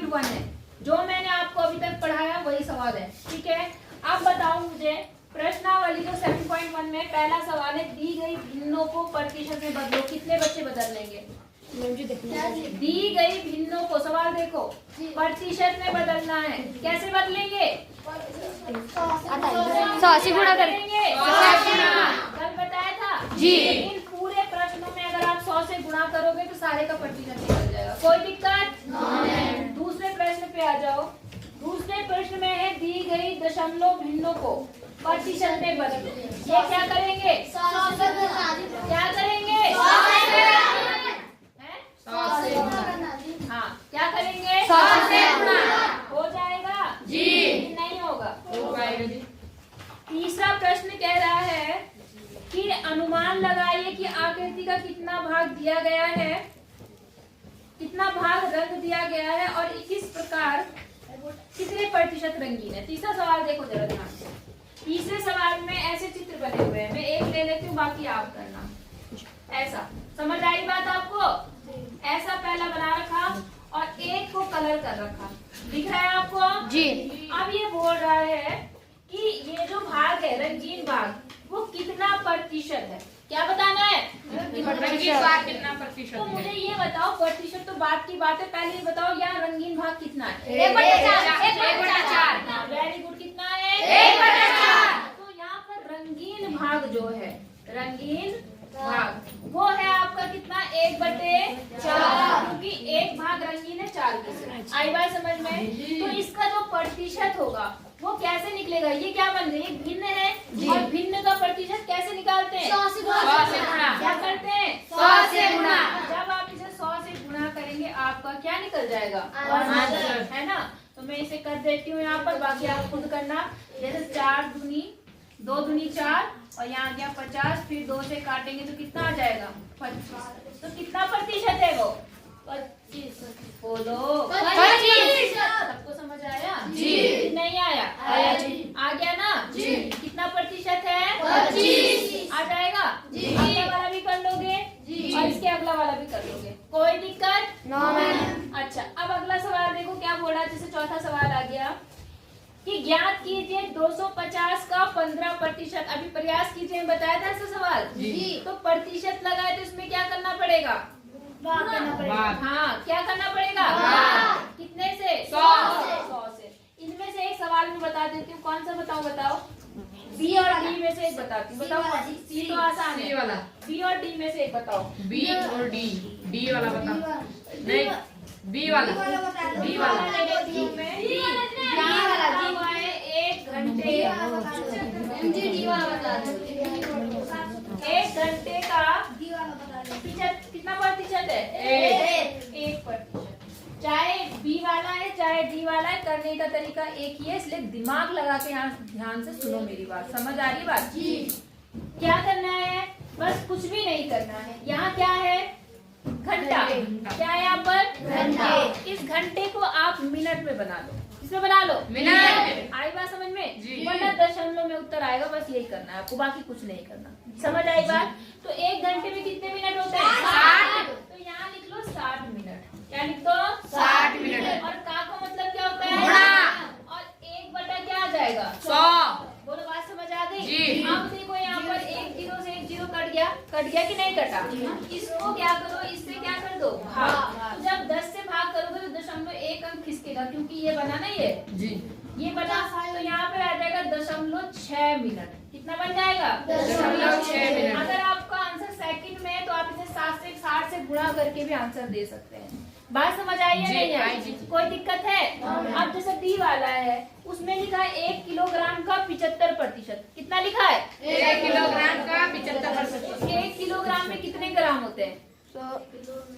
7.1 है, जो मैंने आपको अभी तक पढ़ाया वही सवाल है, ठीक है। अब बताओ मुझे प्रश्नावली जो 7.1 में पहला सवाल है, दी गई भिन्नों को प्रतिशत में बदलो, कितने बच्चे बदल लेंगे? दी गई भिन्नों को, सवाल देखो, प्रतिशत में बदलना है, कैसे बदलेंगे? 100 से गुणा करेंगे, कल बताया था जी। इन पूरे प्रश्नों में अगर आप 100 से गुणा करोगे तो सारे का प्रतिशत निकल जाएगा, कोई दिक्कत? दूसरे प्रश्न पे आ जाओ। दूसरे प्रश्न में है दी गई दशमलव भिन्नों को प्रतिशत में बदलो, ये क्या करेंगे? क्या करेंगे? हाँ, क्या करेंगे? 100 से गुणा। हो जाएगा जी। नहीं होगा? हो पाएगा जी। तीसरा प्रश्न कह रहा है कि अनुमान लगाइए कि आकृति का कितना भाग दिया गया है, कितना भाग रंग दिया गया है और किस प्रकार कितने प्रतिशत रंगीन है। तीसरा सवाल देखो जरा ध्यान से। तीसरे सवाल में ऐसे चित्र बने हुए हैं, मैं एक ले लेती हूँ, बाकी आप करना। ऐसा समझ आई बात आपको? ऐसा पहला बना रखा और एक को कलर कर रखा, दिख रहा है आपको? जी। अब ये बोल रहा है कि ये जो भाग है रंगीन भाग, वो कितना प्रतिशत है, क्या बताना है? रंगीन भाग कितना प्रतिशत तो है? मुझे ये बताओ, प्रतिशत तो बात की बात है, पहले ये बताओ यहाँ रंगीन भाग कितना है? 1/4। वेरी गुड, कितना है? 1/4। तो यहाँ पर रंगीन भाग जो है, रंगीन भाग वो है आपका कितना? 1/4, क्योंकि एक भाग रंगीन है 4 की से। आई बात समझ में? तो इसका जो प्रतिशत होगा वो कैसे निकलेगा? ये क्या बन रही है? भिन्न है, और भिन्न का प्रतिशत कैसे निकालते हैं? 100 से गुणा। क्या करते हैं? 100 से गुणा। जब आप इसे 100 से गुणा करेंगे आपका क्या निकल जाएगा? आंसर। है ना? तो मैं इसे कर देती हूँ यहाँ पर, बाकी आप खुद करना। जैसे 4 दूनी 2 दूनी 4 और यहाँ गया 50, फिर 2 से काटेंगे तो कितना आ जाएगा? 25। तो कितना प्रतिशत है वो? 25। बोलो 25। सबको समझ आया? जी। नहीं आया? आया जी। आ गया ना? जी। कितना प्रतिशत है? 25। आ जाएगा? जी। अगला वाला भी कर लोगे जी। और इसके अगला वाला भी कर लोगे, कोई दिक्कत? No ma'am. अच्छा, अब अगला सवाल देखो क्या बोल रहा है। जैसे चौथा सवाल आ गया कि ज्ञात कीजिए 250 का 15%। अभी प्रयास कीजिए, बताया था ऐसा सवाल जी। तो प्रतिशत लगाए तो इसमें क्या करना पड़ेगा? भाग। हाँ, क्या करना पड़ेगा? भाग। कितने से? 100 से। इनमें से एक सवाल में बता देती हूँ, कौन सा बताओ? बी और डी में से एक बताती हूँ, बताओ। सी तो आसान सी है वाला। बी और डी में से एक बताओ। बी और डी। डी वाला बताओ। नहीं, बी वाला। डी वाला ले लेती हूँ मैं। यहाँ लगा हुआ है 1 घंटे। 1 घंटे का कितना प्रतिशत है? 1%। चाहे बी वाला है चाहे डी वाला है, करने का तरीका एक ही है, इसलिए दिमाग लगा के यहाँ ध्यान से सुनो मेरी बात। समझ आ रही बात? क्या करना है? बस कुछ भी नहीं करना है। यहाँ क्या है? घंटा। क्या है यहाँ पर? घंटा। इस घंटे को आप मिनट में बना लो। इसमें बना लो मिनट। आई बात समझ में? जी। वरना दशमलव में उत्तर आएगा, बस यही करना है आपको, बाकी कुछ नहीं करना। समझ आई बात? तो 1 घंटे में कितने मिनट होते हैं? 60। तो यहाँ लिख लो 60 मिनट। क्या लिख दो? 60 मिनट। और का मतलब क्या होता है? गुणा। और 1 बटा क्या आ जाएगा? 100। बोलो, बात समझ आ गई? जी। अब देखो यहाँ पर 1 0 से 1 0 कट गया कि नहीं कटा? इसको क्या करो, इससे क्या कर दो? भाग। तो जब 10 से भाग करोगे तो 0.1 अंक खिसकेगा, क्योंकि ये बना ना ये बना, तो यहाँ पे आ जाएगा 0.6 मिनट। कितना बन जाएगा? 0.6 मिनट। अगर आपका आंसर सेकंड में है तो आप इसे 60 से गुणा करके भी आंसर दे सकते हैं। बात समझ आई है? नहीं आई? कोई दिक्कत है? अब जैसे डी वाला है, उसमें लिखा है 1 किलोग्राम का 75%। कितना लिखा है? 1 किलोग्राम का 75%। 1 किलोग्राम में कितने ग्राम होते हैं?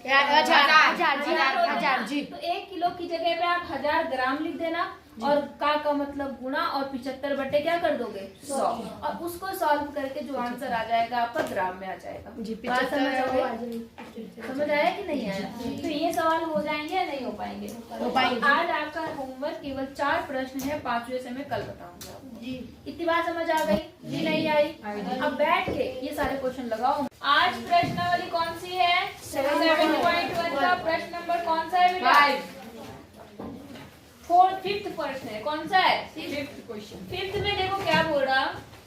1000 जी। तो 1 किलो की जगह पे आप 1000 ग्राम लिख देना, और का मतलब गुणा, और 75 बटे क्या कर दोगे? 100। और उसको सॉल्व करके जो आंसर आ जाएगा आपका ग्राम में आ जाएगा। बात समझ आया कि नहीं आया? तो ये सवाल हो जाएंगे या नहीं हो पाएंगे? हो पाएंगे। आज आपका होमवर्क केवल 4 प्रश्न है, 5वें से मैं कल बताऊंगा। इतनी बात समझ आ गई? जी नहीं आई? अब बैठ के ये सारे क्वेश्चन लगाओ। आज प्रश्नावली कौन सी है? 7.1 का प्रश्न नंबर कौन सा है बेटा? 5। फिफ्थ प्रश्न है, कौन सा है? Fifth question. फिफ्थ में देखो क्या बोल रहा,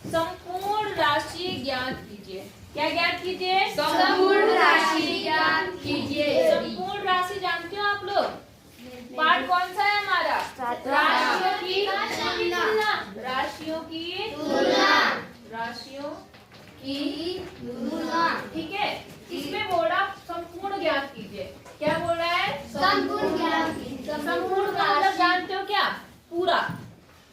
संपूर्ण राशि ज्ञात कीजिए। क्या ज्ञात कीजिए? संपूर्ण राशि ज्ञात कीजिए। संपूर्ण राशि जानते हो आप लोग? पार्ट कौन सा है हमारा? राशियों की तुलना। राशियों की तुलना। राशियों की तुलना, ठीक है। इसमें बोल रहा संपूर्ण ज्ञात कीजिए। क्या बोल रहा है? संपूर्ण ज्ञात कीजिए। संपूर्ण का मतलब जानते हो क्या? पूरा,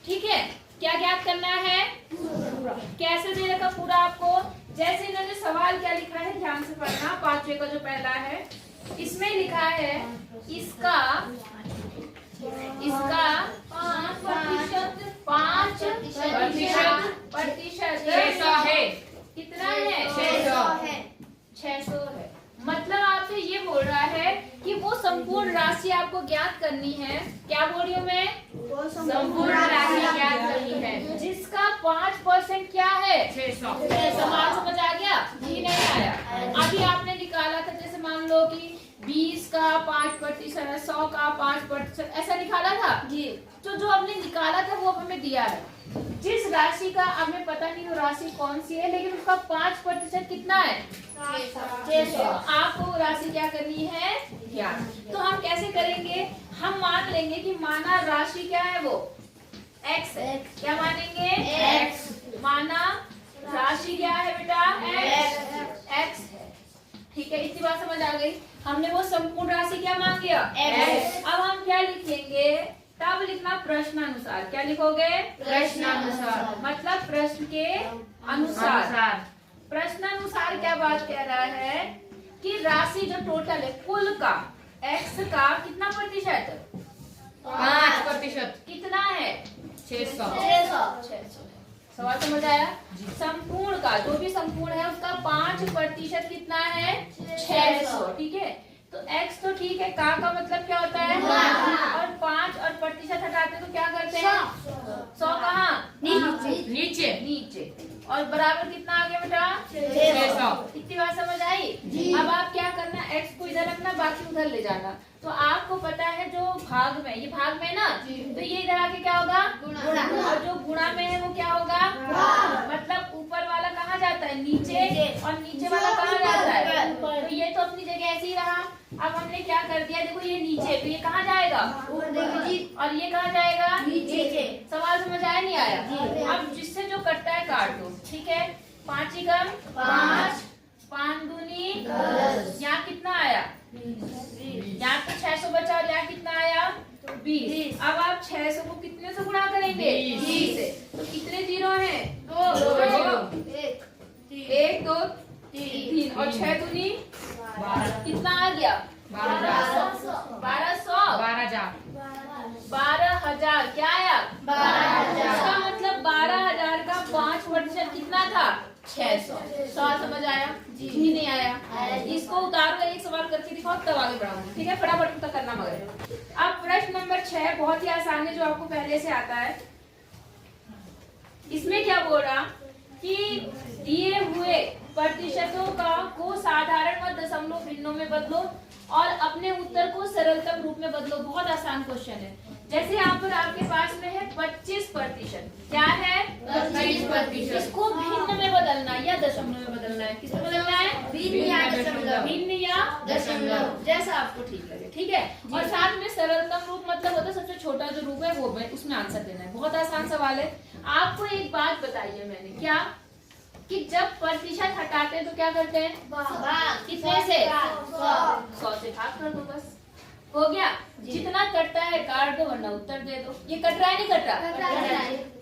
ठीक है। क्या ज्ञात करना है? पूरा। कैसे दे रखा पूरा आपको? जैसे इन्होंने सवाल क्या लिखा है, ध्यान से पढ़ना। 5वें का जो पहला है, इसमें लिखा है इसका 5% 600 है। कितना है? 600 है। मतलब आपसे ये बोल रहा है कि वो संपूर्ण राशि आपको ज्ञात करनी है। क्या बोल रही हूँ मैं? संपूर्ण राशि ज्ञात करनी है, जिसका 5% क्या है? 600। सवाल समझ आ गया? जी नहीं आया? अभी आपने निकाला था, जैसे मान लो कि 20 का 5% है, 100 का 5%, ऐसा निकाला था जी। तो जो हमने निकाला था वो अब हमें दिया है। जिस राशि का हमें पता नहीं वो राशि कौन सी है, लेकिन उसका 5% कितना है? 600। आपको वो राशि क्या करनी है? ज्ञात। तो हम कैसे करेंगे? हम मान लेंगे कि माना राशि क्या है, वो x है। क्या मानेंगे? x। माना राशि क्या है बेटा? x है, ठीक है। इतनी बात समझ आ गई। हमने वो संपूर्ण राशि क्या मान लिया? x। अब हम क्या लिख लेंगे? तब लिखना प्रश्नानुसार। क्या लिखोगे? प्रश्नानुसार। मतलब प्रश्न के अनुसार। प्रश्नानुसार क्या बात कह रहा है कि राशि जो टोटल है कुल का x का कितना प्रतिशत? 5%। कितना है? 600। 600। सवाल समझ आया? संपूर्ण का, जो भी संपूर्ण है उसका 5% कितना है? 600, ठीक है। तो x तो ठीक है, का मतलब क्या होता है? और 5 और प्रतिशत हटाते तो क्या करते हैं? 100 कहाँ? नीचे। नीचे। और बराबर कितना आ गया बेटा? 600। इतनी बात समझ आई? अब आप क्या करना, x को इधर रखना, बाकी उधर ले जाना। तो आपको पता है जो भाग में, ये भाग में ना, तो ये इधर आके क्या होगा? गुणा। और जो गुणा में है वो क्या होगा? मतलब ऊपर वाला कहाँ जाता है? नीचे। और नीचे वाला कहाँ जाता है? तो ये तो अपनी जगह ऐसे ही रहा। अब हमने क्या कर दिया, देखो ये नीचे, तो ये कहाँ जाएगा? और ये कहाँ जाएगा? नीचे। सवाल समझ आया नहीं आया? अब जिससे जो कटता है काट दो, ठीक है। 5 ही कम 5, 5 दूनी 10। यहाँ कितना आया? यहाँ तो 600 बचा और यहाँ कितना आया? 20। अब आप 600 को कितने से गुणा करेंगे? 20 से। तो कितने जीरो हैं? 2। 1 2 3 और 6 दूनी 12। कितना आ गया? 12,000। क्या आया? 12,000। इसका मतलब 12,000 का 5% कितना था? 600। सवाल समझ आया? जी नहीं आया? इसको उतारो, एक सवाल करके दिखाओ, तब आगे बढ़ाऊंगी, ठीक है। फटाफट उत्तर करना। मगर अब प्रश्न नंबर 6 बहुत ही आसान है, जो आपको पहले से आता है। इसमें क्या बोल रहा कि दिए हुए प्रतिशतों को साधारण व दशमलव भिन्नों में बदलो और अपने उत्तर को सरलतम रूप में बदलो। बहुत आसान क्वेश्चन है। जैसे यहाँ पर आपके पास में है 25%। क्या है? 25%। इसको भिन्न में बदलना या दशमलव में बदलना है। किसमें बदलना है? भिन्न या दशमलव, जैसा आपको ठीक लगे, ठीक है। और साथ में सरलतम रूप मतलब होता है सबसे छोटा जो रूप है वो उसमें आंसर देना है। बहुत आसान सवाल है। आपको एक बात बताइए मैंने, क्या कि जब प्रतिशत हटाते हैं तो क्या करते हैं? कितने से? 100 से भाग कर दो, बस हो गया। जितना कटता है काट दो, वरना उत्तर दे दो। ये कट रहा है नहीं कट रहा?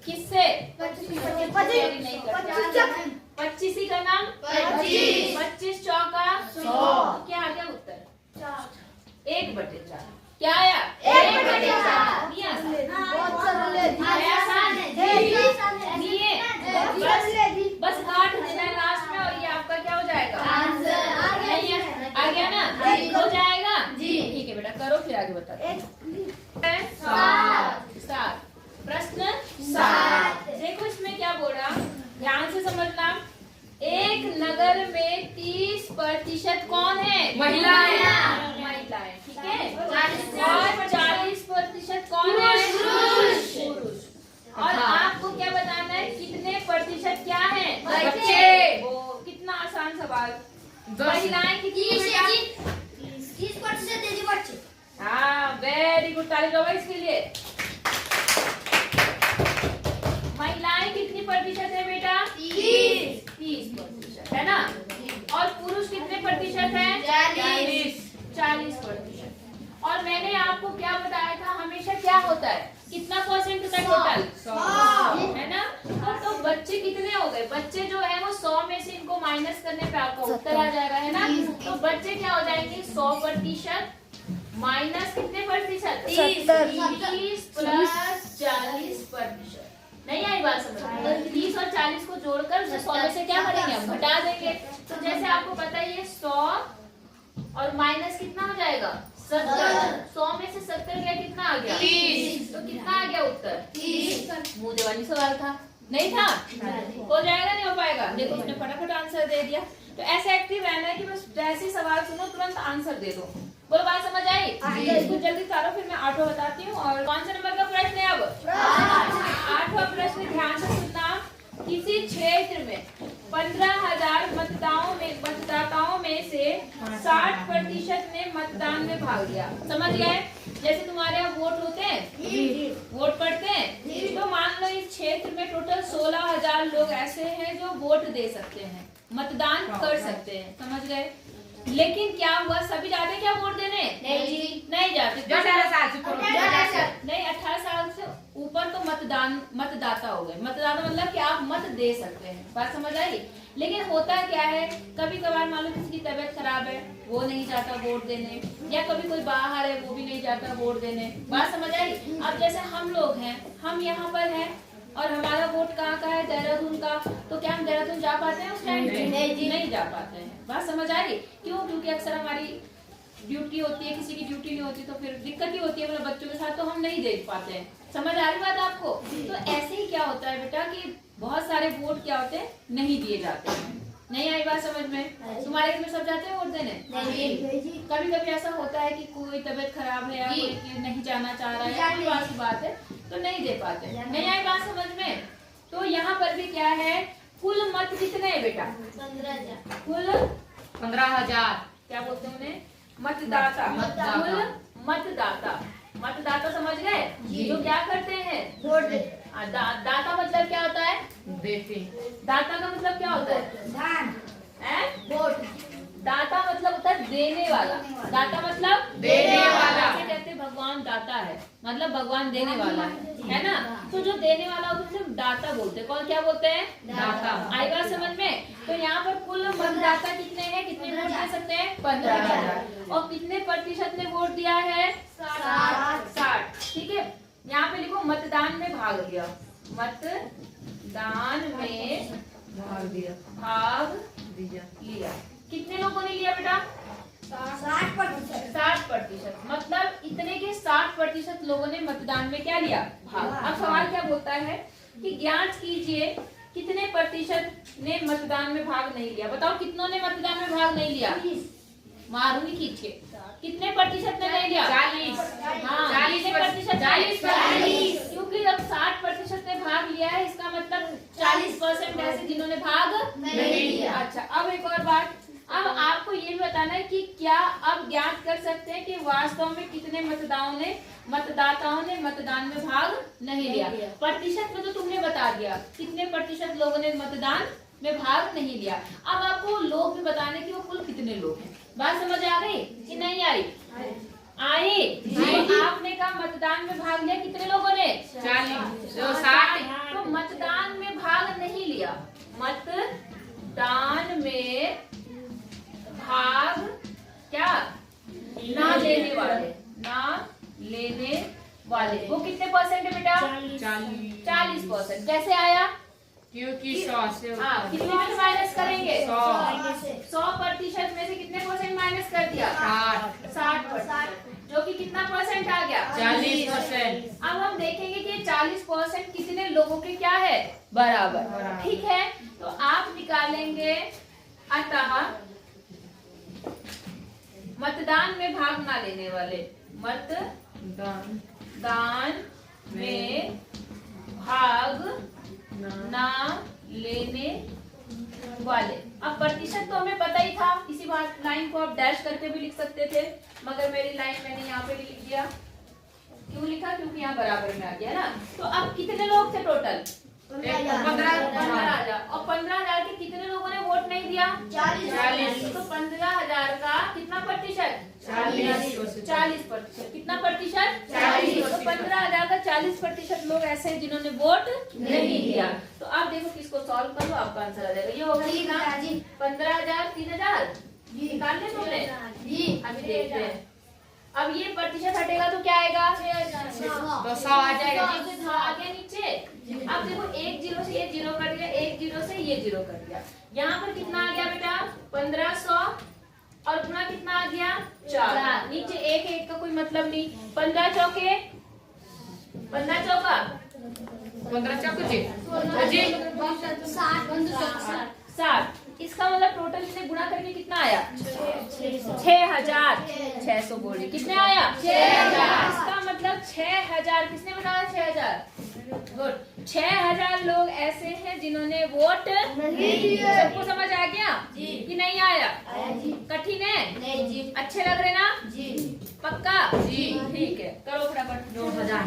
किससे? 25 ही का नाम 25 चौका 100। क्या आ गया उत्तर? 1/4। क्या आया? 1/4। बस काट देना लास्ट में और ये आपका क्या हो जाएगा? आंसर। आ गया ना? हो जाएगा जी। ठीक है बेटा, करो फिर आगे बता। 7। प्रश्न 7। देखो इसमें क्या बोल रहा, ध्यान से समझना। एक नगर में 30% कौन है? महिलाएं। महिलाएं, ठीक है। और 40 गुड, ताली दो इसके लिए। महिलाएं कितनी प्रतिशत है बेटा? 30% है ना। और पुरुष कितने प्रतिशत है? 40%। और मैंने आपको क्या बताया था, हमेशा क्या होता है, कितना परसेंट होता है टोटल? 100 है ना। तो बच्चे कितने हो गए? बच्चे जो है वो 100 में से इनको माइनस करने पे आपका उत्तर आ जाएगा, है ना। तो बच्चे क्या हो जाएंगे? 100% माइनस कितने प्रतिशत? 30 प्लस 40%। नहीं आई बात समझ? 30 और 40 को जोड़कर उसे 100 में से क्या करेंगे? हम घटा देंगे। तो जैसे आपको पता है ये 100 और माइनस कितना हो जाएगा? 70। 100 में से 70 गया, कितना आ गया? 30। तो कितना आ गया उत्तर? 30। मुंह देवानी सवाल था, नहीं था? हो जाएगा, नहीं हो पाएगा? देखो उसने फटाफट आंसर दे दिया। तो ऐसे एक्टिव रहना है कि बस जैसे सवाल सुनो तुरंत आंसर दे दो। बोलो, बात समझ आई? इसको जल्दी करो, फिर मैं 8वां बताती हूँ। और कौन सा नंबर का प्रश्न है अब? 8वां प्रश्न, ध्यान से सुनना। किसी क्षेत्र में 15,000 मतदाताओं में से 60% ने मतदान में भाग लिया। समझ गए? जैसे तुम्हारे यहाँ वोट होते हैं, वोट पड़ते हैं, तो मान लो इस क्षेत्र में टोटल 16,000 लोग ऐसे हैं जो वोट दे सकते हैं, मतदान कर सकते हैं। समझ गए? लेकिन क्या हुआ, सभी जाते क्या वोट देने? नहीं जाते। 18 साल से नहीं, 18 साल से ऊपर तो मतदाता हो गए। मतदाता मतलब कि आप मत दे सकते हैं। बात समझ आई? लेकिन होता क्या है, कभी कभार मान लो किसी की तबीयत खराब है, वो नहीं जाता वोट देने, या कभी कोई बाहर है वो भी नहीं जाता वोट देने। बात समझ आई? अब जैसे हम लोग हैं, हम यहाँ पर हैं और हमारा वोट कहाँ का है? देहरादून का। तो क्या हम देहरादून जा पाते हैं उस टाइम? नहीं जा पाते हैं। बात समझ आई? क्यों? क्योंकि अक्सर हमारी ड्यूटी होती है, किसी की ड्यूटी नहीं होती तो फिर दिक्कत ही होती है, मतलब बच्चों के साथ, तो हम नहीं दे पाते हैं। समझ आ रही बात आपको? तो ऐसे ही क्या होता है बेटा कि बहुत सारे वोट क्या होते हैं, नहीं दिए जाते हैं। नहीं आई बात समझ में? तुम्हारे घर में सब जाते हैं वोट देने? कभी कभी ऐसा होता है कि कोई तबीयत खराब है या कोई नहीं जाना चाह रहा है, कोई बात की बात है, तो नहीं दे पाते। नहीं आई बात समझ में? तो यहाँ पर भी क्या है, कुल मत कितने है बेटा? 15,000। कुल 15,000। क्या बोलते हैं उन्हें? मतदाता। कुल मतदाता समझ गए? जो क्या करते हैं? वोट दाता मतलब क्या होता है? देते। दाता का मतलब क्या होता है? दान। वोट। दाता मतलब होता है देने वाला। दाता मतलब देने वाला। जैसे कहते हैं भगवान दाता है, मतलब भगवान देने वाला है ना। तो जो देने वाला होता है उसे दाता बोलते हैं। कौन क्या बोलते हैं? दाता। आई बात समझ में? तो यहाँ पर कुल मतदाता कितने हैं, कितने वोट दे सकते हैं? 15,000। और कितने प्रतिशत ने वोट दिया है? 60। ठीक है, यहाँ पे लिखो मतदान में भाग लिया। मतदान में भाग लिया। कितने लोगों ने लिया बेटा? 60%। मतलब इतने के 60% लोगों ने मतदान में क्या लिया? भाग। अब सवाल क्या बोलता है कि जांच कीजिए कितने प्रतिशत ने मतदान में भाग नहीं लिया। बताओ कितनों ने मतदान में भाग नहीं लिया? मारूंगी खींच के। कितने प्रतिशत ने नहीं लिया? 40। हाँ, 40%। क्योंकि जब 60% ने भाग लिया है, इसका मतलब 40% ऐसे जिन्होंने भाग नहीं लिया। अच्छा, अब एक और बात, अब आपको ये भी बताना है कि क्या अब ज्ञात कर सकते हैं कि वास्तव में कितने मतदाताओं ने मतदान में भाग नहीं लिया। प्रतिशत में तो तुमने बता दिया कितने प्रतिशत लोगों ने मतदान में भाग नहीं लिया। अब आपको लोग भी बताने कि वो कुल कितने लोग हैं। बात समझ आ गई कि नहीं आई? आई। तो आपने कहा मतदान में भाग लिया कितने लोगों ने? 40। 60। तो मतदान में भाग नहीं लिया, मतदान में भाग क्या ना लेने वाले वो कितने परसेंट है बेटा? 40%। कैसे आया? क्योंकि 100 से कितने में माइनस करेंगे? 100% में से कितने परसेंट माइनस कर दिया? 60%, जो कि कितना परसेंट आ गया? 40%। अब हम देखेंगे कि 40% कितने लोगों के क्या है? बराबर। ठीक है, तो आप निकालेंगे अतः मतदान में भाग ना लेने वाले, मतदान में भाग ना लेने वाले। अब प्रतिशत तो हमें पता ही था, इसी बात लाइन को आप डैश करके भी लिख सकते थे, मगर मेरी लाइन मैंने यहाँ पे भी लिख दिया। क्यों लिखा? क्योंकि यहाँ बराबर में आ गया ना। तो अब कितने लोग थे टोटल? 15,000। और 15,000 के कितने लोगों ने वोट नहीं दिया? 40। तो 15,000 का कितना प्रतिशत? 40%। कितना प्रतिशत? 40। तो 15,000 का 40% लोग ऐसे हैं जिन्होंने वोट नहीं दिया। तो आप देखो किसको सॉल्व करो, आपका आंसर आ जाएगा। ये होगा कितना? 15,000 3,000 निकालने तुमने। अभी देखते हैं। अब ये प्रतिशत हटेगा तो क्या आएगा? तो 100 आ जाएगा। आ गया नीचे। अब देखो एक जीरो से ये जीरो कट गया, एक जीरो से ये जीरो कट गया। यहाँ पर कितना आ गया बेटा? 1500 और गुणा कितना आ गया? 4। नीचे एक एक का कोई मतलब नहीं। 15 चौके 15 चौका 15 चौको जी 60। इसका मतलब टोटल इसे गुणा करके कितना आया? 6,600 बोली। कितने आया? 6,000। इसका मतलब 6,000। किसने बताया? 6,000। गुड। 6,000 लोग ऐसे हैं जिन्होंने वोट नहीं। सबको समझ आ गया कि नहीं आया? कठिन है? अच्छे लग रहे ना? पक्का? जी। ठीक है, करो फटाफट। 2000